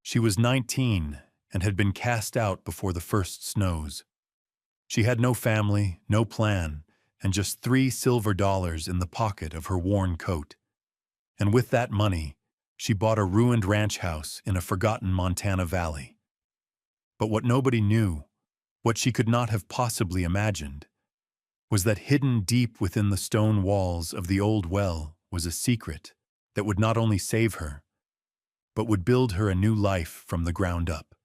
She was 19 and had been cast out before the first snows. She had no family, no plan, and just $3 silver in the pocket of her worn coat. And with that money, she bought a ruined ranch house in a forgotten Montana valley. But what nobody knew, what she could not have possibly imagined, was that hidden deep within the stone walls of the old well was a secret that would not only save her, but would build her a new life from the ground up.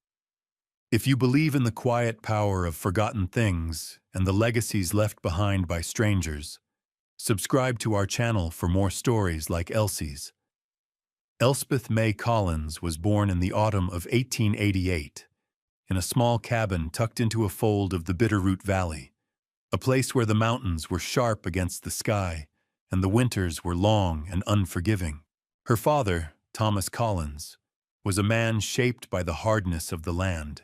If you believe in the quiet power of forgotten things and the legacies left behind by strangers, subscribe to our channel for more stories like Elsie's. Elspeth May Collins was born in the autumn of 1888 in a small cabin tucked into a fold of the Bitterroot Valley, a place where the mountains were sharp against the sky and the winters were long and unforgiving. Her father, Thomas Collins, was a man shaped by the hardness of the land,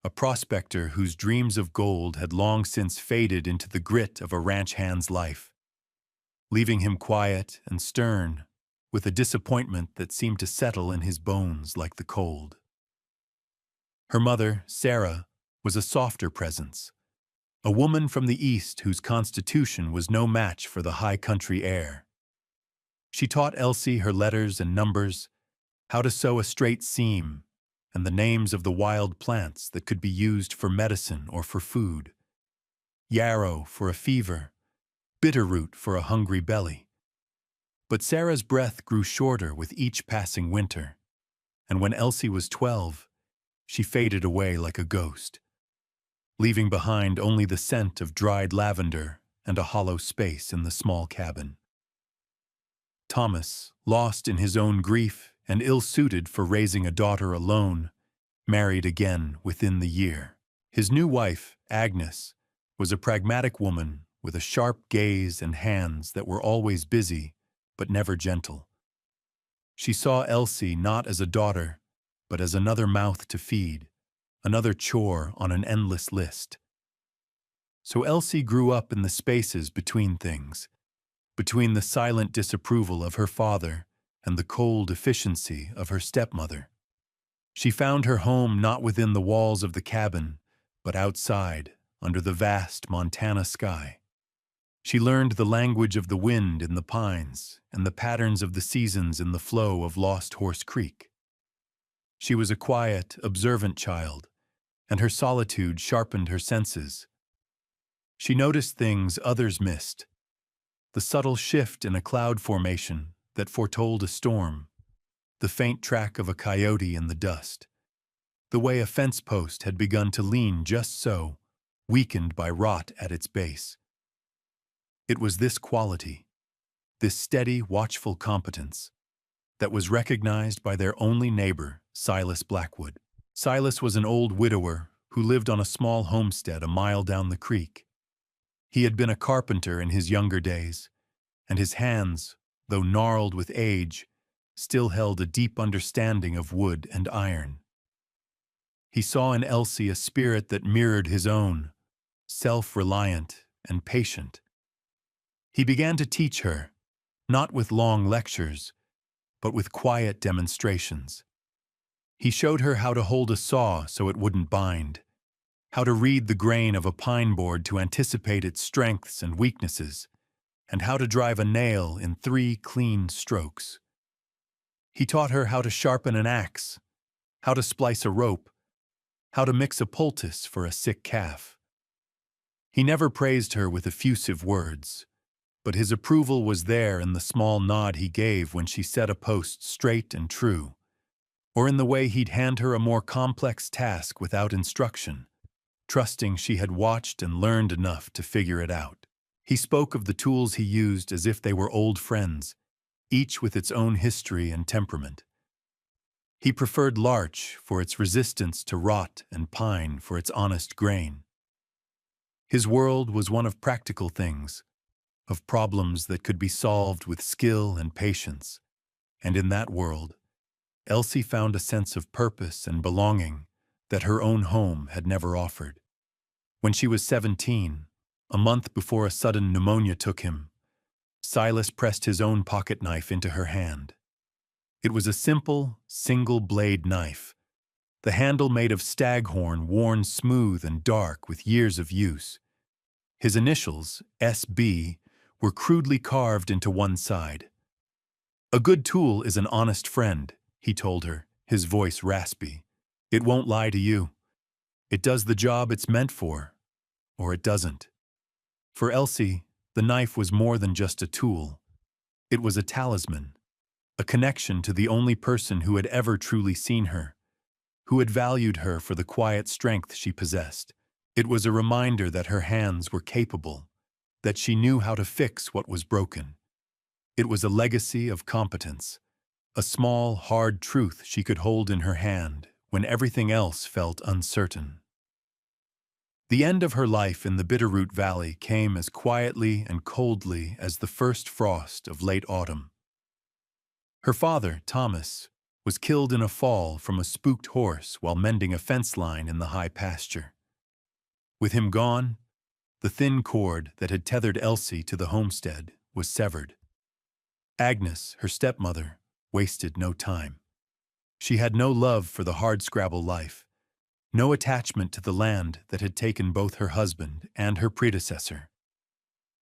a prospector whose dreams of gold had long since faded into the grit of a ranch hand's life, leaving him quiet and stern, with a disappointment that seemed to settle in his bones like the cold. Her mother, Sarah, was a softer presence, a woman from the East whose constitution was no match for the high country air. She taught Elsie her letters and numbers, how to sew a straight seam, and the names of the wild plants that could be used for medicine or for food. Yarrow for a fever, bitterroot for a hungry belly. But Sarah's breath grew shorter with each passing winter, and when Elsie was 12, she faded away like a ghost, leaving behind only the scent of dried lavender and a hollow space in the small cabin. Thomas, lost in his own grief and ill-suited for raising a daughter alone, married again within the year. His new wife, Agnes, was a pragmatic woman with a sharp gaze and hands that were always busy but never gentle. She saw Elsie not as a daughter, but as another mouth to feed, another chore on an endless list. So Elsie grew up in the spaces between things, between the silent disapproval of her father and the cold efficiency of her stepmother. She found her home not within the walls of the cabin, but outside, under the vast Montana sky. She learned the language of the wind in the pines and the patterns of the seasons in the flow of Lost Horse Creek. She was a quiet, observant child, and her solitude sharpened her senses. She noticed things others missed, the subtle shift in a cloud formation that foretold a storm, the faint track of a coyote in the dust, the way a fence post had begun to lean just so, weakened by rot at its base. It was this quality, this steady, watchful competence, that was recognized by their only neighbor, Silas Blackwood. Silas was an old widower who lived on a small homestead a mile down the creek. He had been a carpenter in his younger days, and his hands, though gnarled with age, still held a deep understanding of wood and iron. He saw in Elsie a spirit that mirrored his own, self-reliant and patient. He began to teach her, not with long lectures, but with quiet demonstrations. He showed her how to hold a saw so it wouldn't bind, how to read the grain of a pine board to anticipate its strengths and weaknesses, and how to drive a nail in 3 clean strokes. He taught her how to sharpen an axe, how to splice a rope, how to mix a poultice for a sick calf. He never praised her with effusive words, but his approval was there in the small nod he gave when she set a post straight and true, or in the way he'd hand her a more complex task without instruction, trusting she had watched and learned enough to figure it out. He spoke of the tools he used as if they were old friends, each with its own history and temperament. He preferred larch for its resistance to rot and pine for its honest grain. His world was one of practical things, of problems that could be solved with skill and patience, and in that world, Elsie found a sense of purpose and belonging that her own home had never offered. When she was 17, a month before a sudden pneumonia took him, Silas pressed his own pocket knife into her hand. It was a simple, single-blade knife, the handle made of staghorn worn smooth and dark with years of use. His initials, S.B., were crudely carved into one side. "A good tool is an honest friend," he told her, his voice raspy. "It won't lie to you. It does the job it's meant for, or it doesn't." For Elsie, the knife was more than just a tool. It was a talisman, a connection to the only person who had ever truly seen her, who had valued her for the quiet strength she possessed. It was a reminder that her hands were capable, that she knew how to fix what was broken. It was a legacy of competence, a small, hard truth she could hold in her hand when everything else felt uncertain. The end of her life in the Bitterroot Valley came as quietly and coldly as the first frost of late autumn. Her father, Thomas, was killed in a fall from a spooked horse while mending a fence line in the high pasture. With him gone, the thin cord that had tethered Elsie to the homestead was severed. Agnes, her stepmother, wasted no time. She had no love for the hardscrabble life, no attachment to the land that had taken both her husband and her predecessor.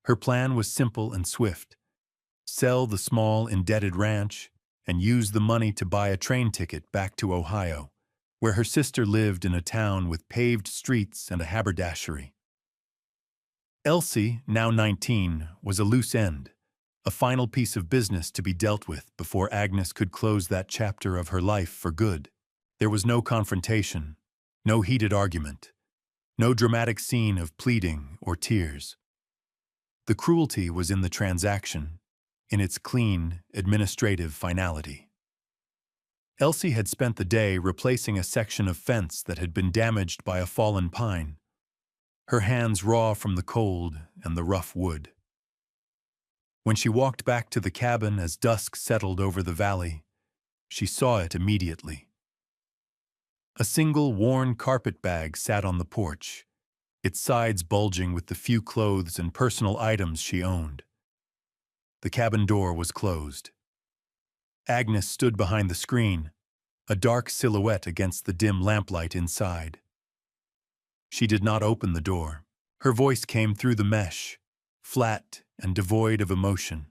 Her plan was simple and swift: sell the small, indebted ranch and use the money to buy a train ticket back to Ohio, where her sister lived in a town with paved streets and a haberdashery. Elsie, now 19, was a loose end, a final piece of business to be dealt with before Agnes could close that chapter of her life for good. There was no confrontation, no heated argument, no dramatic scene of pleading or tears. The cruelty was in the transaction, in its clean, administrative finality. Elsie had spent the day replacing a section of fence that had been damaged by a fallen pine, her hands raw from the cold and the rough wood. When she walked back to the cabin as dusk settled over the valley, she saw it immediately. A single worn carpet bag sat on the porch, its sides bulging with the few clothes and personal items she owned. The cabin door was closed. Agnes stood behind the screen, a dark silhouette against the dim lamplight inside. She did not open the door. Her voice came through the mesh, flat and devoid of emotion.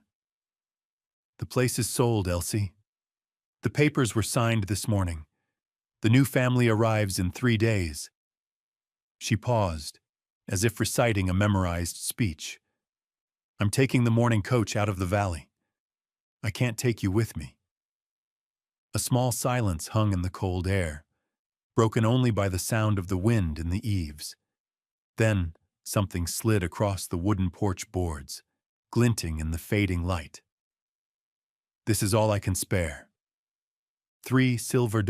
"The place is sold, Elsie. The papers were signed this morning. The new family arrives in 3 days." She paused, as if reciting a memorized speech. "I'm taking the morning coach out of the valley. I can't take you with me." A small silence hung in the cold air, broken only by the sound of the wind in the eaves. Then something slid across the wooden porch boards, glinting in the fading light. "This is all I can spare. $3 silver."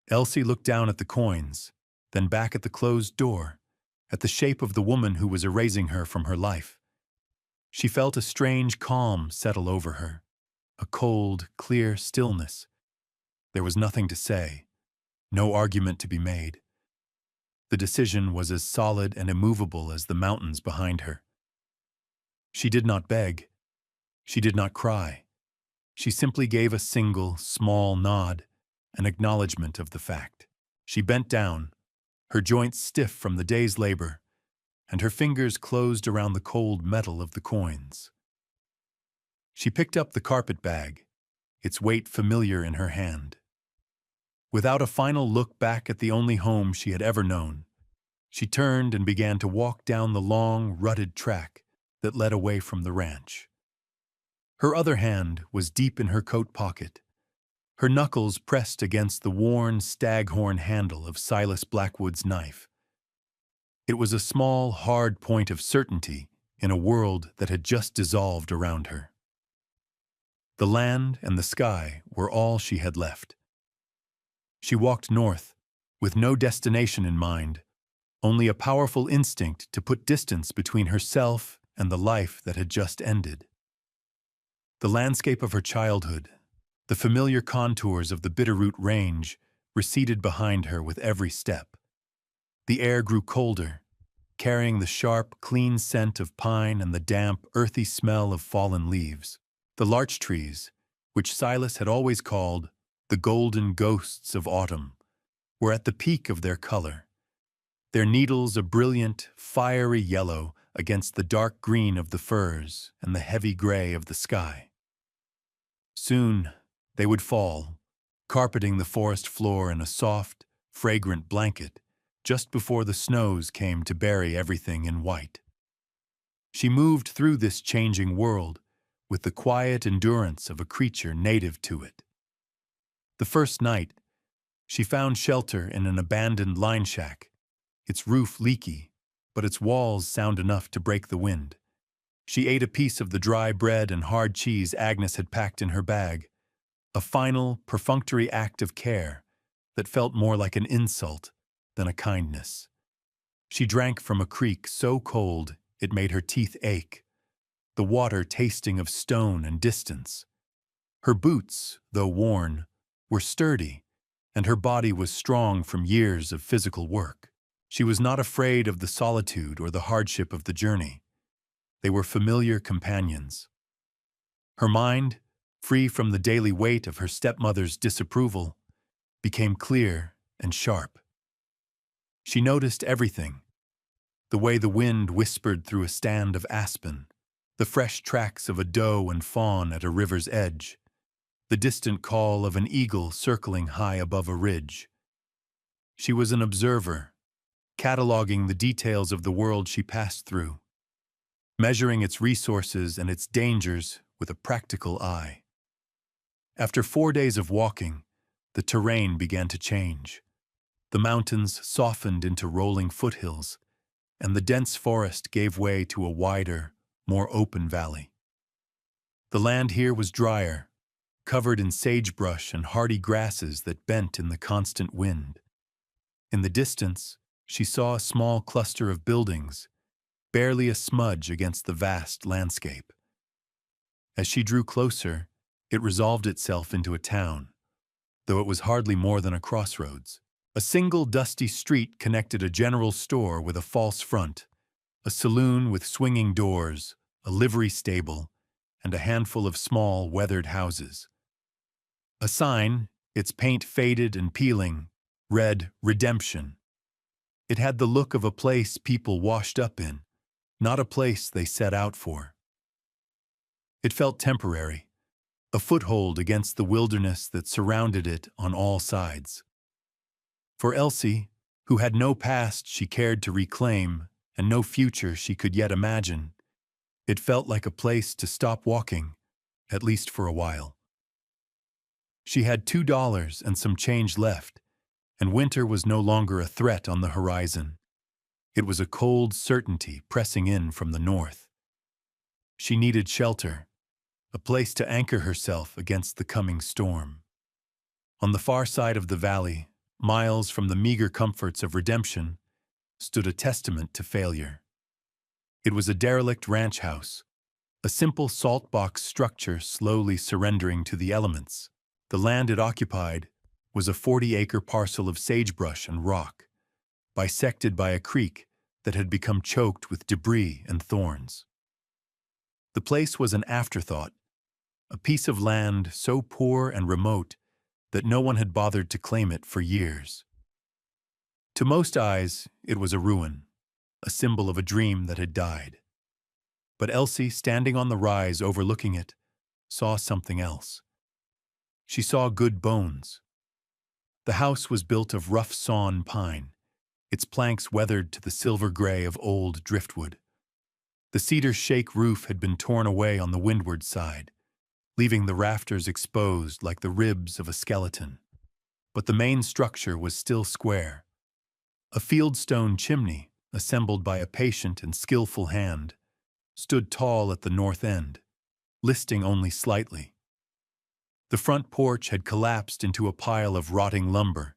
Elsie looked down at the coins, then back at the closed door, at the shape of the woman who was erasing her from her life. She felt a strange calm settle over her, a cold, clear stillness. There was nothing to say, no argument to be made. The decision was as solid and immovable as the mountains behind her. She did not beg. She did not cry. She simply gave a single, small nod, an acknowledgement of the fact. She bent down, her joints stiff from the day's labor, and her fingers closed around the cold metal of the coins. She picked up the carpet bag, its weight familiar in her hand. Without a final look back at the only home she had ever known, she turned and began to walk down the long, rutted track that led away from the ranch. Her other hand was deep in her coat pocket, her knuckles pressed against the worn staghorn handle of Silas Blackwood's knife. It was a small, hard point of certainty in a world that had just dissolved around her. The land and the sky were all she had left. She walked north, with no destination in mind, only a powerful instinct to put distance between herself and the life that had just ended. The landscape of her childhood, the familiar contours of the Bitterroot Range, receded behind her with every step. The air grew colder, carrying the sharp, clean scent of pine and the damp, earthy smell of fallen leaves. The larch trees, which Silas had always called the golden ghosts of autumn, were at the peak of their color, their needles a brilliant, fiery yellow against the dark green of the firs and the heavy gray of the sky. Soon they would fall, carpeting the forest floor in a soft, fragrant blanket, just before the snows came to bury everything in white. She moved through this changing world with the quiet endurance of a creature native to it. The first night, she found shelter in an abandoned line shack, its roof leaky, but its walls sound enough to break the wind. She ate a piece of the dry bread and hard cheese Agnes had packed in her bag, a final, perfunctory act of care that felt more like an insult than a kindness. She drank from a creek so cold it made her teeth ache, the water tasting of stone and distance. Her boots, though worn, were sturdy, and her body was strong from years of physical work. She was not afraid of the solitude or the hardship of the journey. They were familiar companions. Her mind, free from the daily weight of her stepmother's disapproval, became clear and sharp. She noticed everything: the way the wind whispered through a stand of aspen, the fresh tracks of a doe and fawn at a river's edge, the distant call of an eagle circling high above a ridge. She was an observer, cataloging the details of the world she passed through, measuring its resources and its dangers with a practical eye. After 4 days of walking, the terrain began to change. The mountains softened into rolling foothills, and the dense forest gave way to a wider, more open valley. The land here was drier, covered in sagebrush and hardy grasses that bent in the constant wind. In the distance, she saw a small cluster of buildings, barely a smudge against the vast landscape. As she drew closer, it resolved itself into a town, though it was hardly more than a crossroads. A single dusty street connected a general store with a false front, a saloon with swinging doors, a livery stable, and a handful of small, weathered houses. A sign, its paint faded and peeling, read "Redemption." It had the look of a place people washed up in, not a place they set out for. It felt temporary, a foothold against the wilderness that surrounded it on all sides. For Elsie, who had no past she cared to reclaim and no future she could yet imagine, it felt like a place to stop walking, at least for a while. She had $2 and some change left, and winter was no longer a threat on the horizon. It was a cold certainty pressing in from the north. She needed shelter, a place to anchor herself against the coming storm. On the far side of the valley, miles from the meager comforts of Redemption, stood a testament to failure. It was a derelict ranch house, a simple salt box structure slowly surrendering to the elements. The land it occupied was a 40-acre parcel of sagebrush and rock, bisected by a creek that had become choked with debris and thorns. The place was an afterthought, a piece of land so poor and remote that no one had bothered to claim it for years. To most eyes, it was a ruin, a symbol of a dream that had died. But Elsie, standing on the rise overlooking it, saw something else. She saw good bones. The house was built of rough sawn pine, its planks weathered to the silver gray of old driftwood. The cedar shake roof had been torn away on the windward side, leaving the rafters exposed like the ribs of a skeleton. But the main structure was still square. A fieldstone chimney, assembled by a patient and skillful hand, stood tall at the north end, listing only slightly. The front porch had collapsed into a pile of rotting lumber,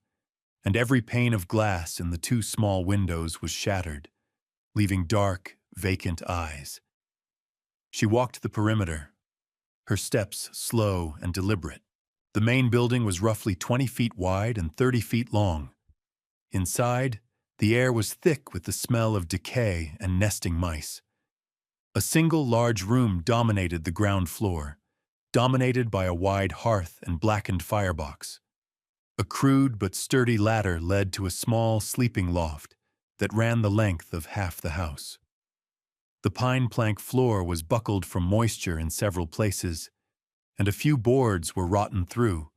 and every pane of glass in the 2 small windows was shattered, leaving dark, vacant eyes. She walked the perimeter, her steps slow and deliberate. The main building was roughly 20 feet wide and 30 feet long. Inside, the air was thick with the smell of decay and nesting mice. A single large room dominated the ground floor, dominated by a wide hearth and blackened firebox. A crude but sturdy ladder led to a small sleeping loft that ran the length of half the house. The pine plank floor was buckled from moisture in several places, and a few boards were rotten through,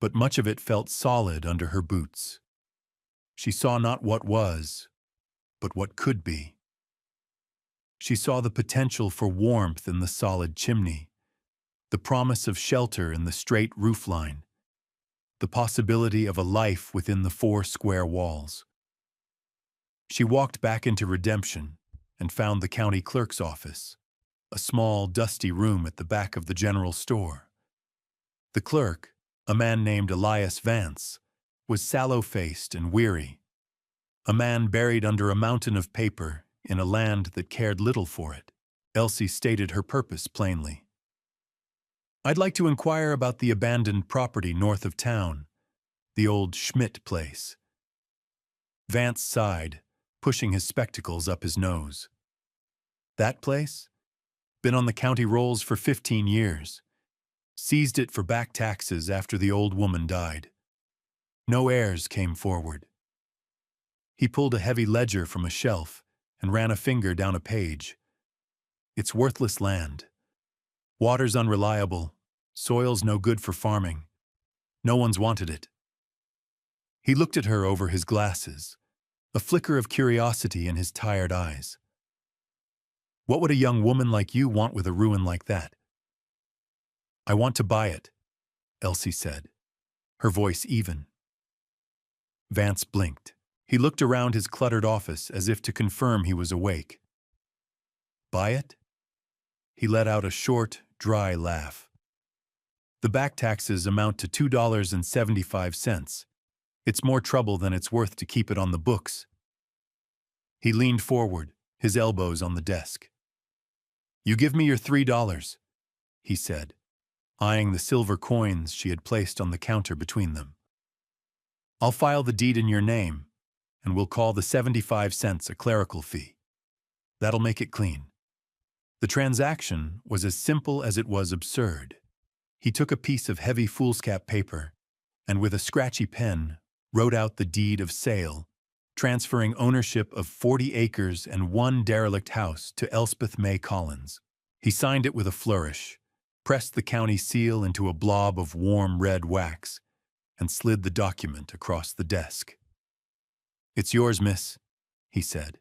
but much of it felt solid under her boots. She saw not what was, but what could be. She saw the potential for warmth in the solid chimney, the promise of shelter in the straight roofline, the possibility of a life within the 4 square walls. She walked back into Redemption and found the county clerk's office, a small, dusty room at the back of the general store. The clerk, a man named Elias Vance, was sallow-faced and weary, a man buried under a mountain of paper in a land that cared little for it. Elsie stated her purpose plainly. "I'd like to inquire about the abandoned property north of town, the old Schmidt place." Vance sighed, pushing his spectacles up his nose. "That place? Been on the county rolls for 15 years. Seized it for back taxes after the old woman died. No heirs came forward." He pulled a heavy ledger from a shelf and ran a finger down a page. "It's worthless land. Water's unreliable, soil's no good for farming. No one's wanted it." He looked at her over his glasses, a flicker of curiosity in his tired eyes. "What would a young woman like you want with a ruin like that?" "I want to buy it," Elsie said, her voice even. Vance blinked. He looked around his cluttered office as if to confirm he was awake. "Buy it?" He let out a short, dry laugh. "The back taxes amount to $2.75. It's more trouble than it's worth to keep it on the books." He leaned forward, his elbows on the desk. "You give me your $3, he said, eyeing the silver coins she had placed on the counter between them. "I'll file the deed in your name, and we'll call the 75 cents a clerical fee. That'll make it clean." The transaction was as simple as it was absurd. He took a piece of heavy foolscap paper and with a scratchy pen wrote out the deed of sale, transferring ownership of 40 acres and 1 derelict house to Elspeth May Collins. He signed it with a flourish, pressed the county seal into a blob of warm red wax, and slid the document across the desk. "It's yours, miss," he said,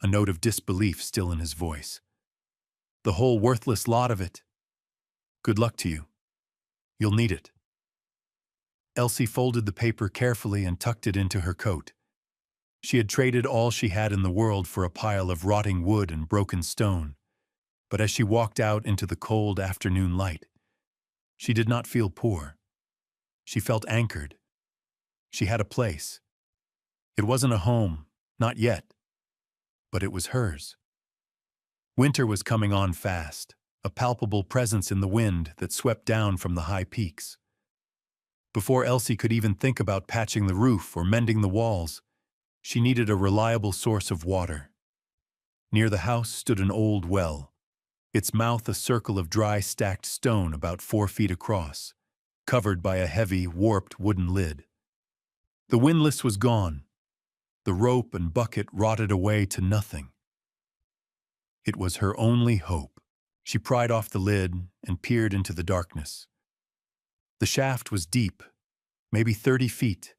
a note of disbelief still in his voice. "The whole worthless lot of it. Good luck to you. You'll need it." Elsie folded the paper carefully and tucked it into her coat. She had traded all she had in the world for a pile of rotting wood and broken stone, but as she walked out into the cold afternoon light, she did not feel poor. She felt anchored. She had a place. It wasn't a home, not yet, but it was hers. Winter was coming on fast, a palpable presence in the wind that swept down from the high peaks. Before Elsie could even think about patching the roof or mending the walls, she needed a reliable source of water. Near the house stood an old well, its mouth a circle of dry stacked stone about 4 feet across, covered by a heavy, warped wooden lid. The windlass was gone. The rope and bucket rotted away to nothing. It was her only hope. She pried off the lid and peered into the darkness. The shaft was deep, maybe 30 feet,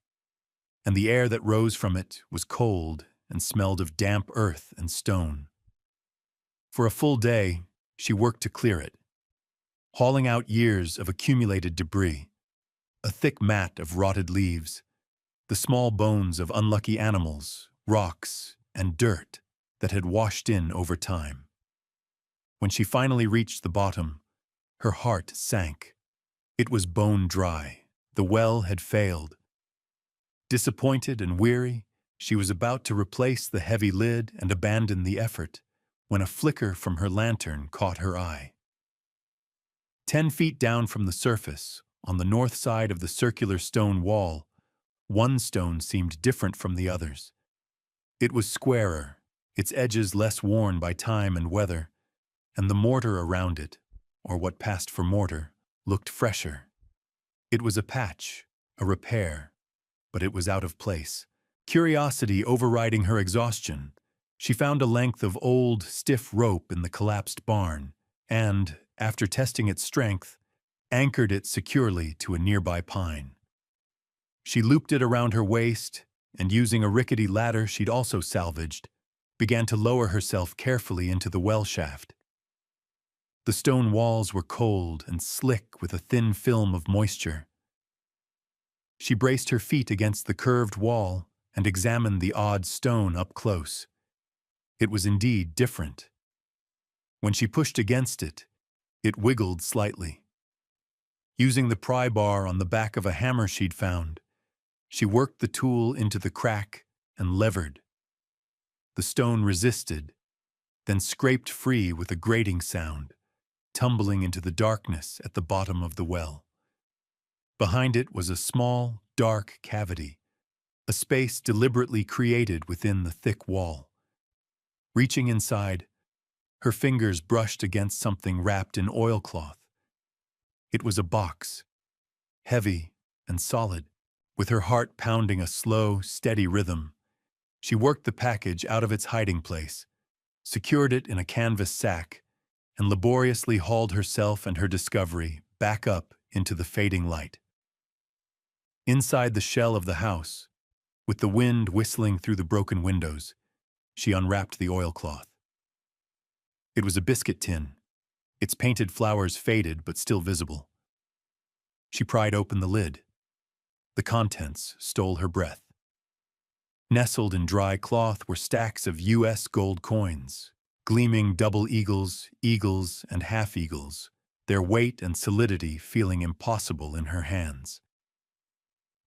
and the air that rose from it was cold and smelled of damp earth and stone. For a full day, she worked to clear it, hauling out years of accumulated debris, a thick mat of rotted leaves, the small bones of unlucky animals, rocks, and dirt that had washed in over time. When she finally reached the bottom, her heart sank. It was bone dry. The well had failed. Disappointed and weary, she was about to replace the heavy lid and abandon the effort when a flicker from her lantern caught her eye. 10 feet down from the surface, on the north side of the circular stone wall, one stone seemed different from the others. It was squarer, its edges less worn by time and weather, and the mortar around it, or what passed for mortar, looked fresher. It was a patch, a repair, but it was out of place. Curiosity overriding her exhaustion, she found a length of old, stiff rope in the collapsed barn and, after testing its strength, anchored it securely to a nearby pine. She looped it around her waist and, using a rickety ladder she'd also salvaged, began to lower herself carefully into the well shaft. The stone walls were cold and slick with a thin film of moisture. She braced her feet against the curved wall and examined the odd stone up close. It was indeed different. When she pushed against it, it wiggled slightly. Using the pry bar on the back of a hammer she'd found, she worked the tool into the crack and levered. The stone resisted, then scraped free with a grating sound, tumbling into the darkness at the bottom of the well. Behind it was a small, dark cavity, a space deliberately created within the thick wall. Reaching inside, her fingers brushed against something wrapped in oilcloth. It was a box, heavy and solid. With her heart pounding a slow, steady rhythm, she worked the package out of its hiding place, secured it in a canvas sack, and laboriously hauled herself and her discovery back up into the fading light. Inside the shell of the house, with the wind whistling through the broken windows, she unwrapped the oilcloth. It was a biscuit tin, its painted flowers faded but still visible. She pried open the lid. The contents stole her breath. Nestled in dry cloth were stacks of U.S. gold coins, gleaming double eagles, eagles, and half-eagles, their weight and solidity feeling impossible in her hands.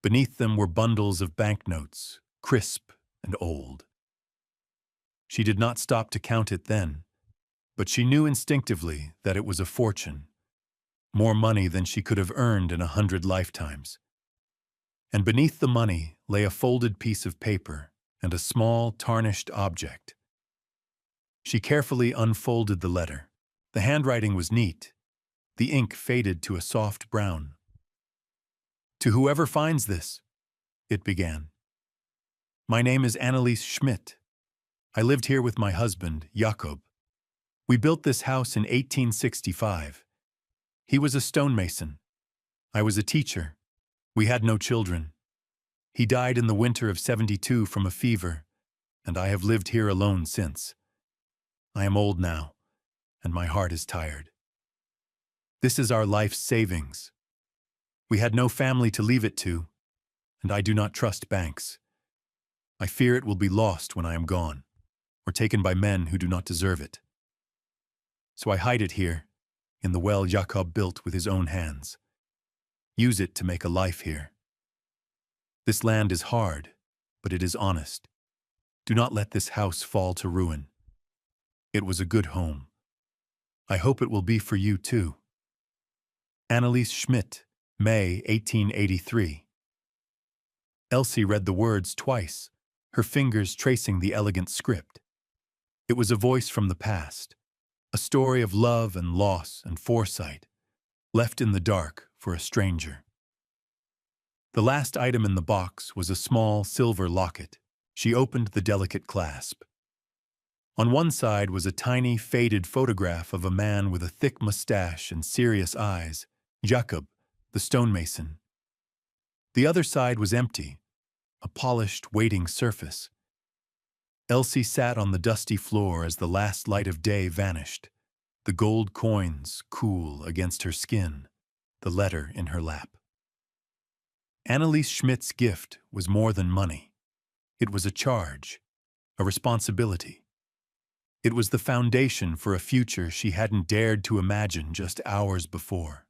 Beneath them were bundles of banknotes, crisp and old. She did not stop to count it then, but she knew instinctively that it was a fortune, more money than she could have earned in 100 lifetimes. And beneath the money lay a folded piece of paper and a small, tarnished object. She carefully unfolded the letter. The handwriting was neat. The ink faded to a soft brown. "To whoever finds this," it began. "My name is Anneliese Schmidt. I lived here with my husband, Jacob. We built this house in 1865. He was a stonemason. I was a teacher. We had no children. He died in the winter of '72 from a fever, and I have lived here alone since. I am old now, and my heart is tired. This is our life's savings. We had no family to leave it to, and I do not trust banks. I fear it will be lost when I am gone, or taken by men who do not deserve it. So I hide it here, in the well Jacob built with his own hands. Use it to make a life here. This land is hard, but it is honest. Do not let this house fall to ruin. It was a good home. I hope it will be for you too. Anneliese Schmidt, May 1883. Elsie read the words twice, her fingers tracing the elegant script. It was a voice from the past, a story of love and loss and foresight, left in the dark for a stranger. The last item in the box was a small silver locket. She opened the delicate clasp. On one side was a tiny, faded photograph of a man with a thick mustache and serious eyes, Jacob, the stonemason. The other side was empty, a polished, waiting surface. Elsie sat on the dusty floor as the last light of day vanished, the gold coins cool against her skin, the letter in her lap. Anneliese Schmidt's gift was more than money. It was a charge, a responsibility. It was the foundation for a future she hadn't dared to imagine just hours before.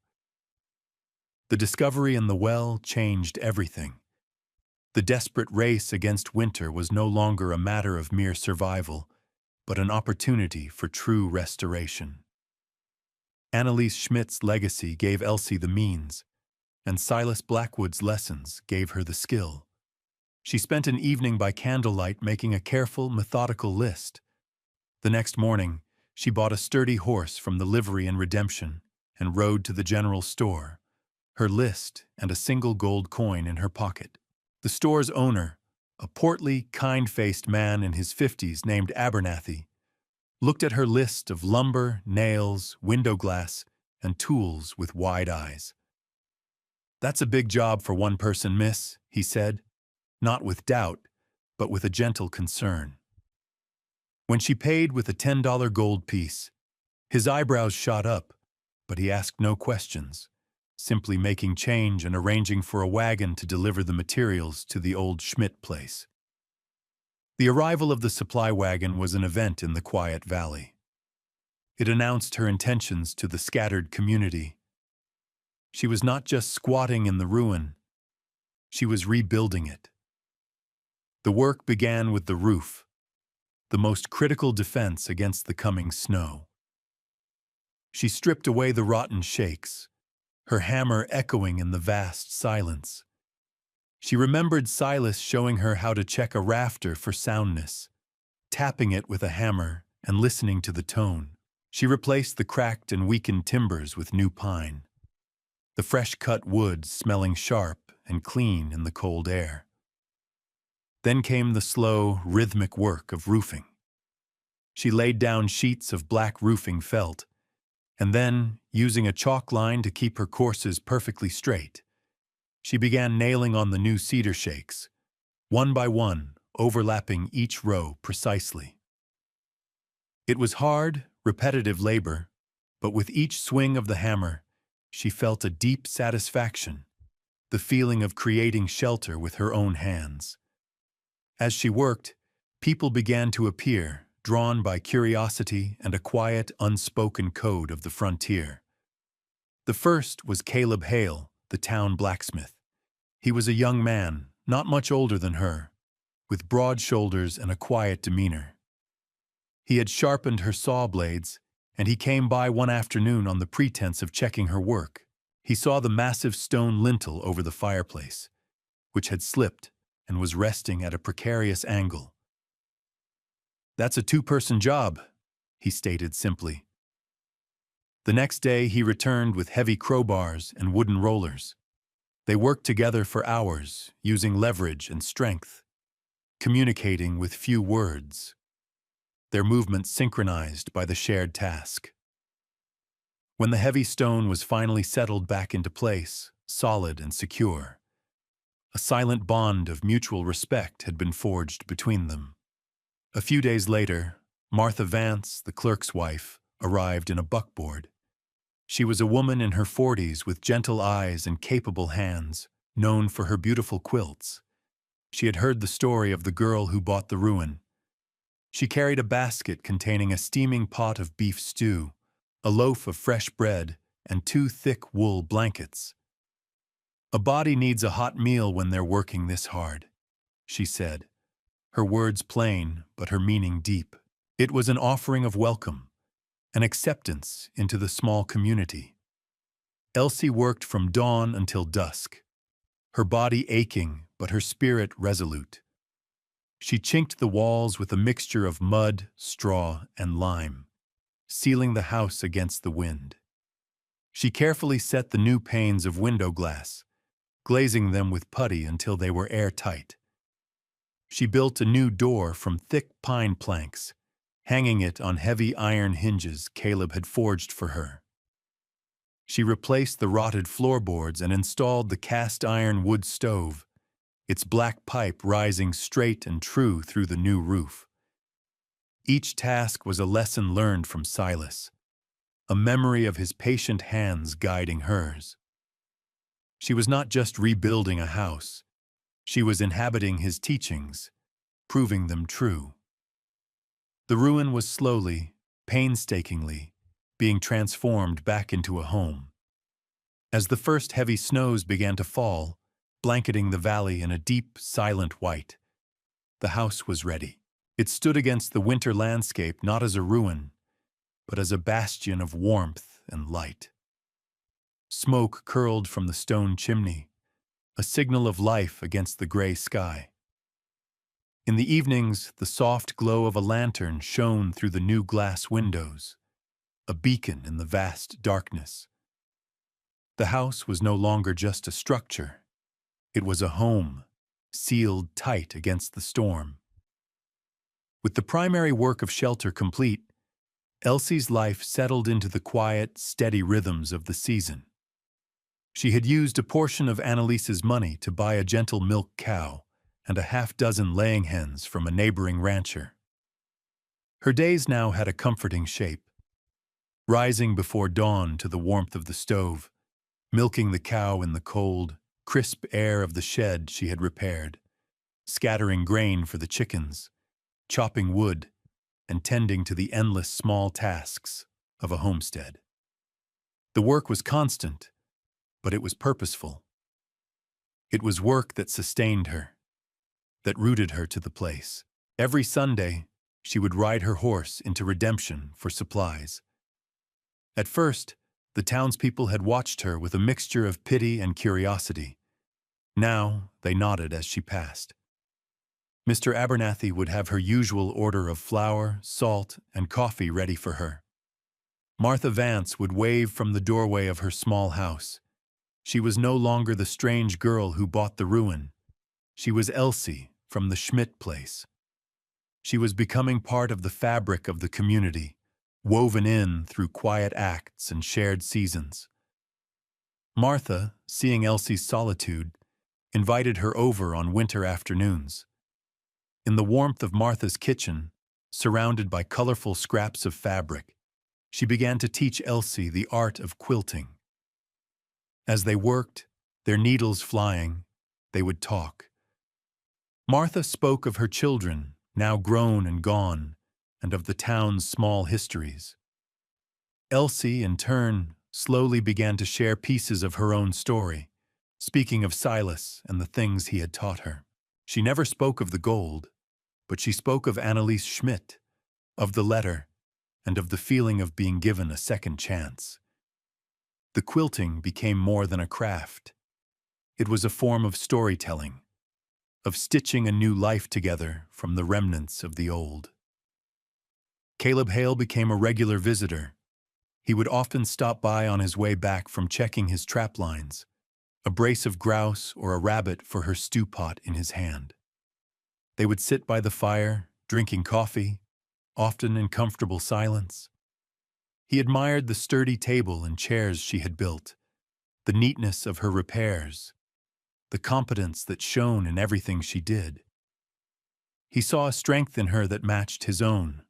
The discovery in the well changed everything. The desperate race against winter was no longer a matter of mere survival, but an opportunity for true restoration. Anneliese Schmidt's legacy gave Elsie the means, and Silas Blackwood's lessons gave her the skill. She spent an evening by candlelight making a careful, methodical list. The next morning, she bought a sturdy horse from the Livery and Redemption and rode to the general store, her list and a single gold coin in her pocket. The store's owner, a portly, kind-faced man in his 50s named Abernathy, looked at her list of lumber, nails, window glass, and tools with wide eyes. "That's a big job for one person, miss," he said, not with doubt, but with a gentle concern. When she paid with a $10 gold piece, his eyebrows shot up, but he asked no questions, simply making change and arranging for a wagon to deliver the materials to the old Schmidt place. The arrival of the supply wagon was an event in the quiet valley. It announced her intentions to the scattered community. She was not just squatting in the ruin, she was rebuilding it. The work began with the roof, the most critical defense against the coming snow. She stripped away the rotten shakes, her hammer echoing in the vast silence. She remembered Silas showing her how to check a rafter for soundness, tapping it with a hammer and listening to the tone. She replaced the cracked and weakened timbers with new pine, the fresh-cut wood smelling sharp and clean in the cold air. Then came the slow, rhythmic work of roofing. She laid down sheets of black roofing felt, and then, using a chalk line to keep her courses perfectly straight, she began nailing on the new cedar shakes, one by one, overlapping each row precisely. It was hard, repetitive labor, but with each swing of the hammer, she felt a deep satisfaction, the feeling of creating shelter with her own hands. As she worked, people began to appear, drawn by curiosity and a quiet, unspoken code of the frontier. The first was Caleb Hale, the town blacksmith. He was a young man, not much older than her, with broad shoulders and a quiet demeanor. He had sharpened her saw blades, and he came by one afternoon on the pretense of checking her work. He saw the massive stone lintel over the fireplace, which had slipped and was resting at a precarious angle. "That's a two-person job," he stated simply. The next day he returned with heavy crowbars and wooden rollers. They worked together for hours, using leverage and strength, communicating with few words, their movements synchronized by the shared task. When the heavy stone was finally settled back into place, solid and secure, a silent bond of mutual respect had been forged between them. A few days later, Martha Vance, the clerk's wife, arrived in a buckboard. She was a woman in her 40s with gentle eyes and capable hands, known for her beautiful quilts. She had heard the story of the girl who bought the ruin. She carried a basket containing a steaming pot of beef stew, a loaf of fresh bread, and 2 thick wool blankets. "A body needs a hot meal when they're working this hard," she said, her words plain but her meaning deep. It was an offering of welcome, an acceptance into the small community. Elsie worked from dawn until dusk, her body aching but her spirit resolute. She chinked the walls with a mixture of mud, straw, and lime, sealing the house against the wind. She carefully set the new panes of window glass, glazing them with putty until they were airtight. She built a new door from thick pine planks, hanging it on heavy iron hinges Caleb had forged for her. She replaced the rotted floorboards and installed the cast-iron wood stove, its black pipe rising straight and true through the new roof. Each task was a lesson learned from Silas, a memory of his patient hands guiding hers. She was not just rebuilding a house, she was inhabiting his teachings, proving them true. The ruin was slowly, painstakingly, being transformed back into a home. As the first heavy snows began to fall, blanketing the valley in a deep, silent white, the house was ready. It stood against the winter landscape not as a ruin, but as a bastion of warmth and light. Smoke curled from the stone chimney, a signal of life against the gray sky. In the evenings, the soft glow of a lantern shone through the new glass windows, a beacon in the vast darkness. The house was no longer just a structure. It was a home, sealed tight against the storm. With the primary work of shelter complete, Elsie's life settled into the quiet, steady rhythms of the season. She had used a portion of Annalise's money to buy a gentle milk cow and a half-dozen laying hens from a neighboring rancher. Her days now had a comforting shape. Rising before dawn to the warmth of the stove, milking the cow in the cold, crisp air of the shed she had repaired, scattering grain for the chickens, chopping wood, and tending to the endless small tasks of a homestead. The work was constant, but it was purposeful. It was work that sustained her, that rooted her to the place. Every Sunday, she would ride her horse into Redemption for supplies. At first, the townspeople had watched her with a mixture of pity and curiosity. Now, they nodded as she passed. Mr. Abernathy would have her usual order of flour, salt, and coffee ready for her. Martha Vance would wave from the doorway of her small house. She was no longer the strange girl who bought the ruin. She was Elsie from the Schmidt place. She was becoming part of the fabric of the community, woven in through quiet acts and shared seasons. Martha, seeing Elsie's solitude, invited her over on winter afternoons. In the warmth of Martha's kitchen, surrounded by colorful scraps of fabric, she began to teach Elsie the art of quilting. As they worked, their needles flying, they would talk. Martha spoke of her children, now grown and gone, and of the town's small histories. Elsie, in turn, slowly began to share pieces of her own story, speaking of Silas and the things he had taught her. She never spoke of the gold, but she spoke of Annalise Schmidt, of the letter, and of the feeling of being given a second chance. The quilting became more than a craft. It was a form of storytelling, of stitching a new life together from the remnants of the old. Caleb Hale became a regular visitor. He would often stop by on his way back from checking his trap lines, a brace of grouse or a rabbit for her stew pot in his hand. They would sit by the fire, drinking coffee, often in comfortable silence. He admired the sturdy table and chairs she had built, the neatness of her repairs, the competence that shone in everything she did. He saw a strength in her that matched his own.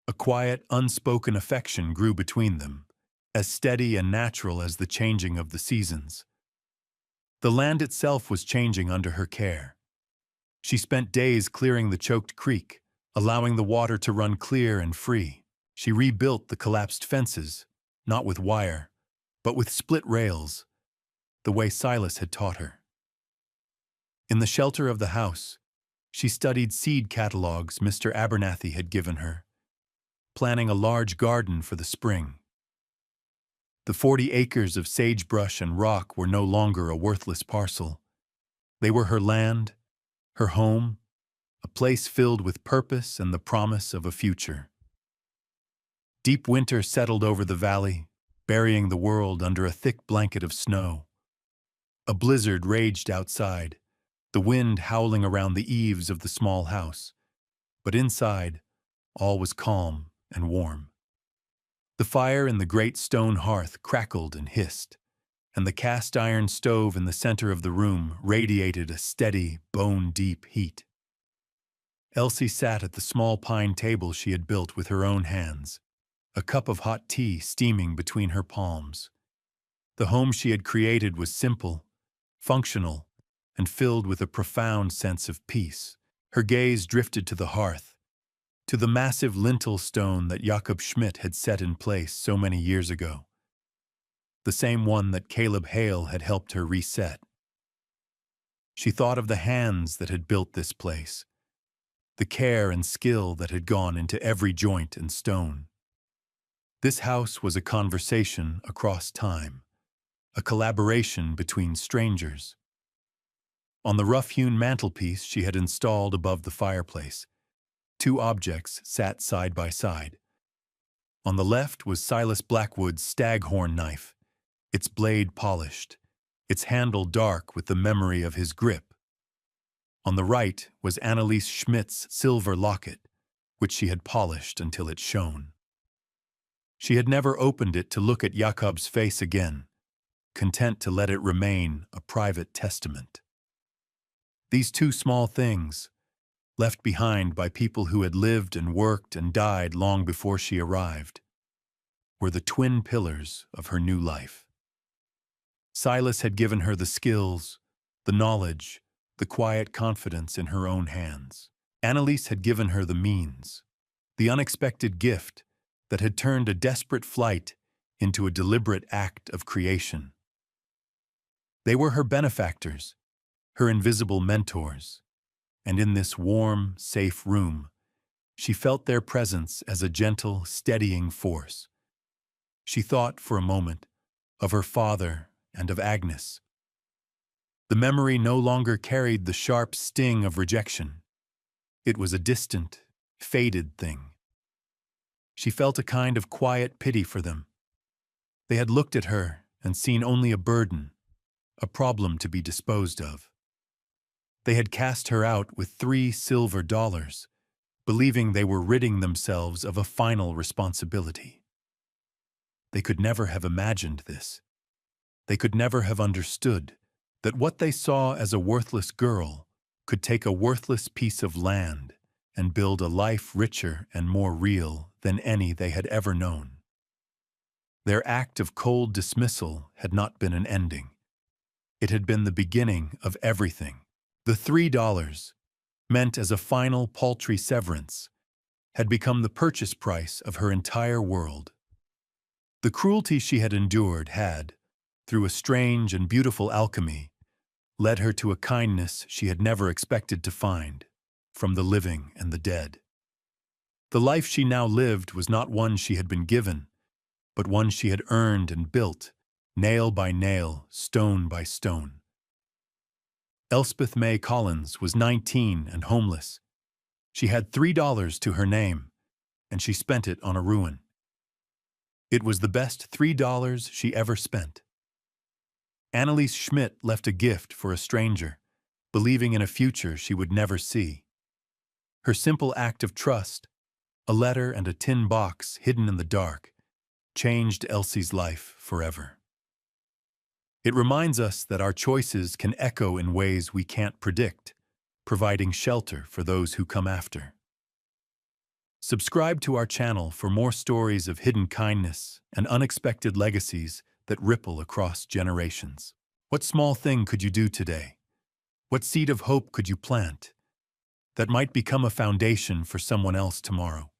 A quiet, unspoken affection grew between them, as steady and natural as the changing of the seasons. The land itself was changing under her care. She spent days clearing the choked creek, allowing the water to run clear and free. She rebuilt the collapsed fences, not with wire, but with split rails, the way Silas had taught her. In the shelter of the house, she studied seed catalogs Mr. Abernathy had given her, planning a large garden for the spring. The 40 acres of sagebrush and rock were no longer a worthless parcel. They were her land, her home, a place filled with purpose and the promise of a future. Deep winter settled over the valley, burying the world under a thick blanket of snow. A blizzard raged outside, the wind howling around the eaves of the small house. But inside, all was calm and warm. The fire in the great stone hearth crackled and hissed, and the cast-iron stove in the center of the room radiated a steady, bone-deep heat. Elsie sat at the small pine table she had built with her own hands, a cup of hot tea steaming between her palms. The home she had created was simple, functional, and filled with a profound sense of peace. Her gaze drifted to the hearth, to the massive lintel stone that Jakob Schmidt had set in place so many years ago, the same one that Caleb Hale had helped her reset. She thought of the hands that had built this place, the care and skill that had gone into every joint and stone. This house was a conversation across time, a collaboration between strangers. On the rough-hewn mantelpiece she had installed above the fireplace, 2 objects sat side by side. On the left was Silas Blackwood's staghorn knife, its blade polished, its handle dark with the memory of his grip. On the right was Anneliese Schmidt's silver locket, which she had polished until it shone. She had never opened it to look at Jakob's face again, content to let it remain a private testament. These two small things, left behind by people who had lived and worked and died long before she arrived, were the twin pillars of her new life. Silas had given her the skills, the knowledge, the quiet confidence in her own hands. Anneliese had given her the means, the unexpected gift that had turned a desperate flight into a deliberate act of creation. They were her benefactors, her invisible mentors, and in this warm, safe room, she felt their presence as a gentle, steadying force. She thought for a moment of her father and of Agnes. The memory no longer carried the sharp sting of rejection. It was a distant, faded thing. She felt a kind of quiet pity for them. They had looked at her and seen only a burden, a problem to be disposed of. They had cast her out with $3 silver, believing they were ridding themselves of a final responsibility. They could never have imagined this. They could never have understood that what they saw as a worthless girl could take a worthless piece of land and build a life richer and more real than any they had ever known. Their act of cold dismissal had not been an ending. It had been the beginning of everything. The $3, meant as a final paltry severance, had become the purchase price of her entire world. The cruelty she had endured had, through a strange and beautiful alchemy, led her to a kindness she had never expected to find, from the living and the dead. The life she now lived was not one she had been given, but one she had earned and built, nail by nail, stone by stone. Elspeth May Collins was 19 and homeless. She had $3 to her name, and she spent it on a ruin. It was the best $3 she ever spent. Anneliese Schmidt left a gift for a stranger, believing in a future she would never see. Her simple act of trust, a letter and a tin box hidden in the dark, changed Elsie's life forever. It reminds us that our choices can echo in ways we can't predict, providing shelter for those who come after. Subscribe to our channel for more stories of hidden kindness and unexpected legacies that ripple across generations. What small thing could you do today? What seed of hope could you plant that might become a foundation for someone else tomorrow?